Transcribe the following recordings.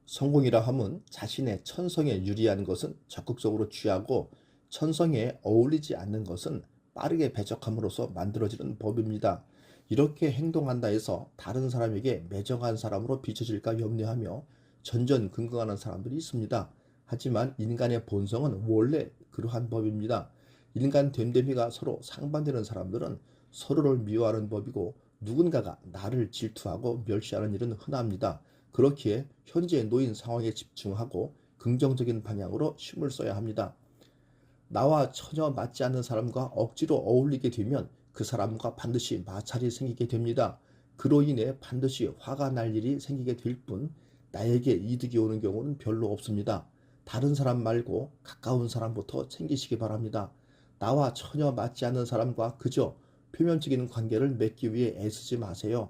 성공이라 함은 자신의 천성에 유리한 것은 적극적으로 취하고 천성에 어울리지 않는 것은 빠르게 배척함으로써 만들어지는 법입니다. 이렇게 행동한다 해서 다른 사람에게 매정한 사람으로 비춰질까 염려하며 전전긍긍하는 사람들이 있습니다. 하지만 인간의 본성은 원래 그러한 법입니다. 인간 됨됨이가 서로 상반되는 사람들은 서로를 미워하는 법이고 누군가가 나를 질투하고 멸시하는 일은 흔합니다. 그렇기에 현재 놓인 상황에 집중하고 긍정적인 방향으로 힘을 써야 합니다. 나와 전혀 맞지 않는 사람과 억지로 어울리게 되면 그 사람과 반드시 마찰이 생기게 됩니다. 그로 인해 반드시 화가 날 일이 생기게 될 뿐 나에게 이득이 오는 경우는 별로 없습니다. 다른 사람 말고 가까운 사람부터 챙기시기 바랍니다. 나와 전혀 맞지 않는 사람과 그저 표면적인 관계를 맺기 위해 애쓰지 마세요.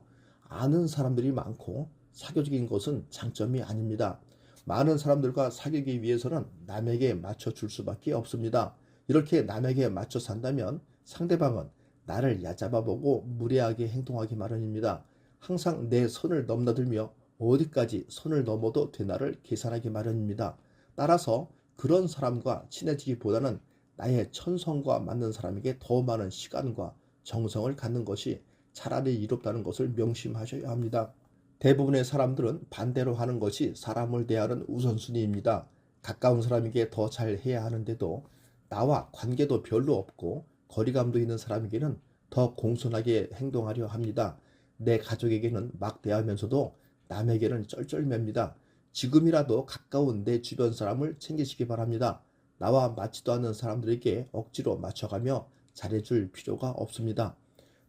아는 사람들이 많고 사교적인 것은 장점이 아닙니다. 많은 사람들과 사귀기 위해서는 남에게 맞춰줄 수밖에 없습니다. 이렇게 남에게 맞춰 산다면 상대방은 나를 얕잡아보고 무례하게 행동하기 마련입니다. 항상 내 선을 넘나들며 어디까지 선을 넘어도 되나를 계산하기 마련입니다. 따라서 그런 사람과 친해지기보다는 나의 천성과 맞는 사람에게 더 많은 시간과 정성을 갖는 것이 차라리 이롭다는 것을 명심하셔야 합니다. 대부분의 사람들은 반대로 하는 것이 사람을 대하는 우선순위입니다. 가까운 사람에게 더 잘해야 하는데도 나와 관계도 별로 없고 거리감도 있는 사람에게는 더 공손하게 행동하려 합니다. 내 가족에게는 막 대하면서도 남에게는 쩔쩔맵니다. 지금이라도 가까운 내 주변 사람을 챙기시기 바랍니다. 나와 맞지도 않는 사람들에게 억지로 맞춰가며 잘해줄 필요가 없습니다.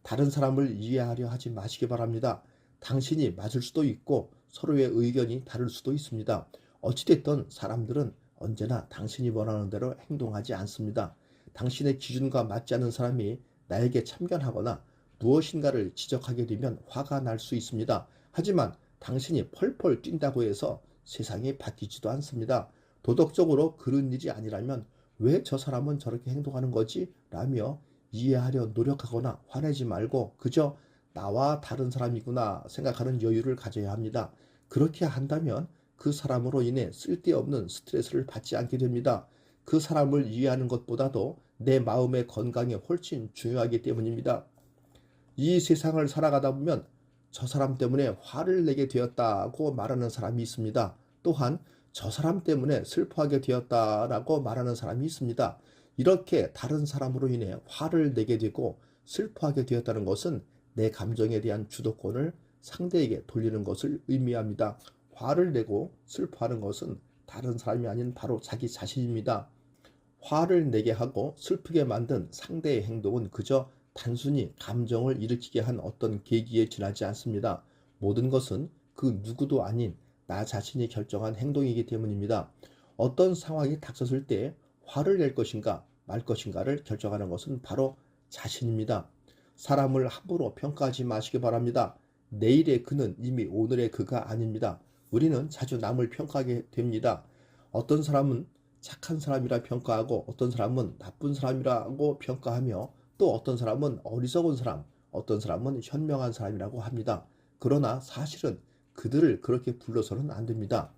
다른 사람을 이해하려 하지 마시기 바랍니다. 당신이 맞을 수도 있고 서로의 의견이 다를 수도 있습니다. 어찌됐든 사람들은 언제나 당신이 원하는 대로 행동하지 않습니다. 당신의 기준과 맞지 않는 사람이 나에게 참견하거나 무엇인가를 지적하게 되면 화가 날 수 있습니다. 하지만 당신이 펄펄 뛴다고 해서 세상이 바뀌지도 않습니다. 도덕적으로 그런 일이 아니라면 왜 저 사람은 저렇게 행동하는 거지? 라며 이해하려 노력하거나 화내지 말고 그저 나와 다른 사람이구나 생각하는 여유를 가져야 합니다. 그렇게 한다면 그 사람으로 인해 쓸데없는 스트레스를 받지 않게 됩니다. 그 사람을 이해하는 것보다도 내 마음의 건강이 훨씬 중요하기 때문입니다. 이 세상을 살아가다 보면 저 사람 때문에 화를 내게 되었다고 말하는 사람이 있습니다. 또한 저 사람 때문에 슬퍼하게 되었다라고 말하는 사람이 있습니다. 이렇게 다른 사람으로 인해 화를 내게 되고 슬퍼하게 되었다는 것은 내 감정에 대한 주도권을 상대에게 돌리는 것을 의미합니다. 화를 내고 슬퍼하는 것은 다른 사람이 아닌 바로 자기 자신입니다. 화를 내게 하고 슬프게 만든 상대의 행동은 그저 단순히 감정을 일으키게 한 어떤 계기에 지나지 않습니다. 모든 것은 그 누구도 아닌 나 자신이 결정한 행동이기 때문입니다. 어떤 상황이 닥쳤을 때 화를 낼 것인가 말 것인가를 결정하는 것은 바로 자신입니다. 사람을 함부로 평가하지 마시기 바랍니다. 내일의 그는 이미 오늘의 그가 아닙니다. 우리는 자주 남을 평가하게 됩니다. 어떤 사람은 착한 사람이라 평가하고 어떤 사람은 나쁜 사람이라고 평가하며 또 어떤 사람은 어리석은 사람, 어떤 사람은 현명한 사람이라고 합니다. 그러나 사실은 그들을 그렇게 불러서는 안 됩니다.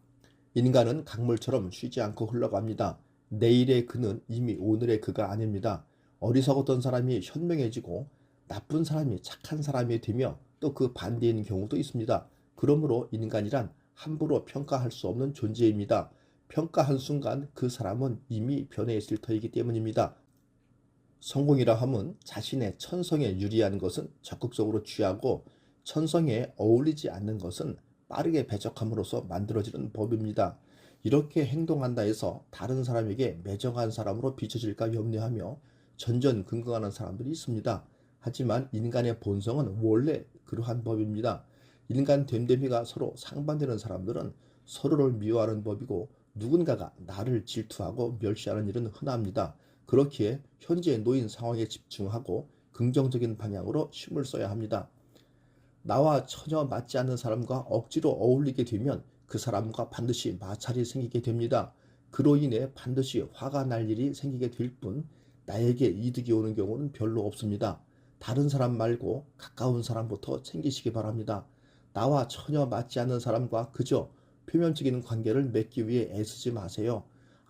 인간은 강물처럼 쉬지 않고 흘러갑니다. 내일의 그는 이미 오늘의 그가 아닙니다. 어리석었던 사람이 현명해지고 나쁜 사람이 착한 사람이 되며 또 그 반대인 경우도 있습니다. 그러므로 인간이란 함부로 평가할 수 없는 존재입니다. 평가한 순간 그 사람은 이미 변해 있을 터이기 때문입니다. 성공이라 함은 자신의 천성에 유리한 것은 적극적으로 취하고 천성에 어울리지 않는 것은 빠르게 배척함으로써 만들어지는 법입니다. 이렇게 행동한다 해서 다른 사람에게 매정한 사람으로 비춰질까 염려하며 전전긍긍하는 사람들이 있습니다. 하지만 인간의 본성은 원래 그러한 법입니다. 인간 됨됨이가 서로 상반되는 사람들은 서로를 미워하는 법이고 누군가가 나를 질투하고 멸시하는 일은 흔합니다. 그렇기에 현재 놓인 상황에 집중하고 긍정적인 방향으로 힘을 써야 합니다. 나와 전혀 맞지 않는 사람과 억지로 어울리게 되면 그 사람과 반드시 마찰이 생기게 됩니다. 그로 인해 반드시 화가 날 일이 생기게 될 뿐 나에게 이득이 오는 경우는 별로 없습니다. 다른 사람 말고 가까운 사람부터 챙기시기 바랍니다. 나와 전혀 맞지 않는 사람과 그저 표면적인 관계를 맺기 위해 애쓰지 마세요.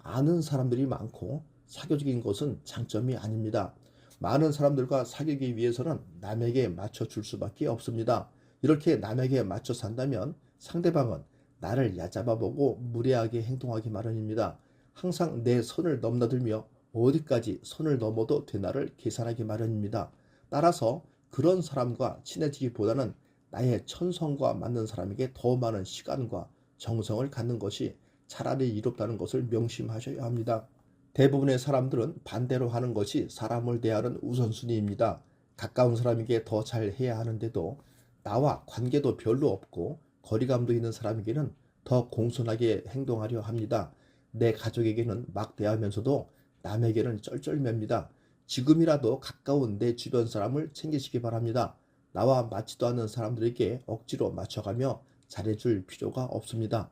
아는 사람들이 많고 사교적인 것은 장점이 아닙니다. 많은 사람들과 사귀기 위해서는 남에게 맞춰줄 수밖에 없습니다. 이렇게 남에게 맞춰 산다면 상대방은 나를 얕잡아보고 무례하게 행동하기 마련입니다. 항상 내 선을 넘나들며 어디까지 선을 넘어도 되나를 계산하기 마련입니다. 따라서 그런 사람과 친해지기보다는 나의 천성과 맞는 사람에게 더 많은 시간과 정성을 갖는 것이 차라리 이롭다는 것을 명심하셔야 합니다. 대부분의 사람들은 반대로 하는 것이 사람을 대하는 우선순위입니다. 가까운 사람에게 더 잘해야 하는데도 나와 관계도 별로 없고 거리감도 있는 사람에게는 더 공손하게 행동하려 합니다. 내 가족에게는 막 대하면서도 남에게는 쩔쩔맵니다. 지금이라도 가까운 내 주변 사람을 챙기시기 바랍니다. 나와 맞지도 않는 사람들에게 억지로 맞춰가며 잘해줄 필요가 없습니다.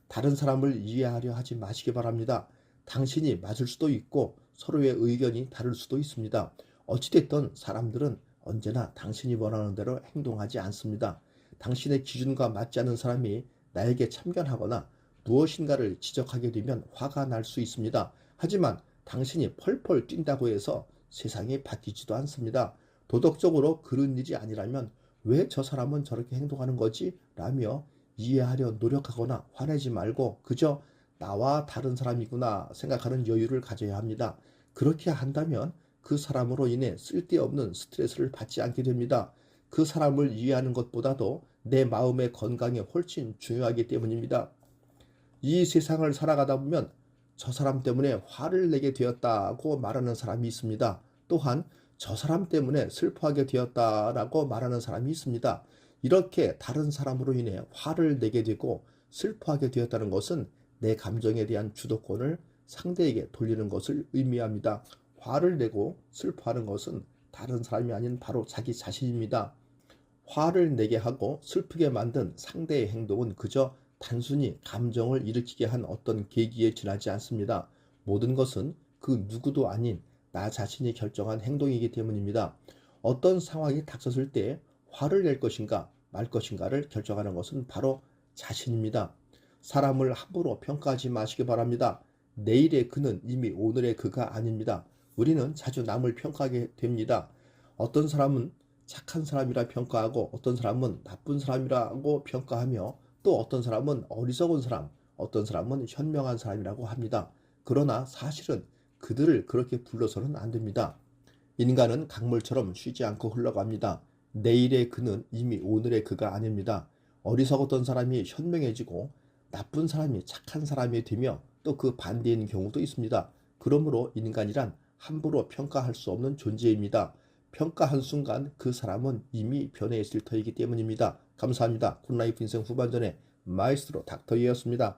다른 사람을 이해하려 하지 마시기 바랍니다. 당신이 맞을 수도 있고 서로의 의견이 다를 수도 있습니다. 어찌됐든 사람들은 언제나 당신이 원하는 대로 행동하지 않습니다. 당신의 기준과 맞지 않는 사람이 나에게 참견하거나 무엇인가를 지적하게 되면 화가 날 수 있습니다. 하지만 당신이 펄펄 뛴다고 해서 세상이 바뀌지도 않습니다. 도덕적으로 그런 일이 아니라면 왜 저 사람은 저렇게 행동하는 거지? 라며 이해하려 노력하거나 화내지 말고 그저 나와 다른 사람이구나 생각하는 여유를 가져야 합니다. 그렇게 한다면 그 사람으로 인해 쓸데없는 스트레스를 받지 않게 됩니다. 그 사람을 이해하는 것보다도 내 마음의 건강이 훨씬 중요하기 때문입니다. 이 세상을 살아가다 보면 저 사람 때문에 화를 내게 되었다고 말하는 사람이 있습니다. 또한 저 사람 때문에 슬퍼하게 되었다라고 말하는 사람이 있습니다. 이렇게 다른 사람으로 인해 화를 내게 되고 슬퍼하게 되었다는 것은 내 감정에 대한 주도권을 상대에게 돌리는 것을 의미합니다. 화를 내고 슬퍼하는 것은 다른 사람이 아닌 바로 자기 자신입니다. 화를 내게 하고 슬프게 만든 상대의 행동은 그저 단순히 감정을 일으키게 한 어떤 계기에 지나지 않습니다. 모든 것은 그 누구도 아닌 나 자신이 결정한 행동이기 때문입니다. 어떤 상황이 닥쳤을 때 화를 낼 것인가 말 것인가를 결정하는 것은 바로 자신입니다. 사람을 함부로 평가하지 마시기 바랍니다. 내일의 그는 이미 오늘의 그가 아닙니다. 우리는 자주 남을 평가하게 됩니다. 어떤 사람은 착한 사람이라 평가하고 어떤 사람은 나쁜 사람이라고 평가하며 또 어떤 사람은 어리석은 사람, 어떤 사람은 현명한 사람이라고 합니다. 그러나 사실은 그들을 그렇게 불러서는 안 됩니다. 인간은 강물처럼 쉬지 않고 흘러갑니다. 내일의 그는 이미 오늘의 그가 아닙니다. 어리석었던 사람이 현명해지고 나쁜 사람이 착한 사람이 되며 또 그 반대인 경우도 있습니다. 그러므로 인간이란 함부로 평가할 수 없는 존재입니다. 평가한 순간 그 사람은 이미 변해 있을 터이기 때문입니다. 감사합니다. 굿라이프 인생 후반전의 마이스트로 닥터이었습니다.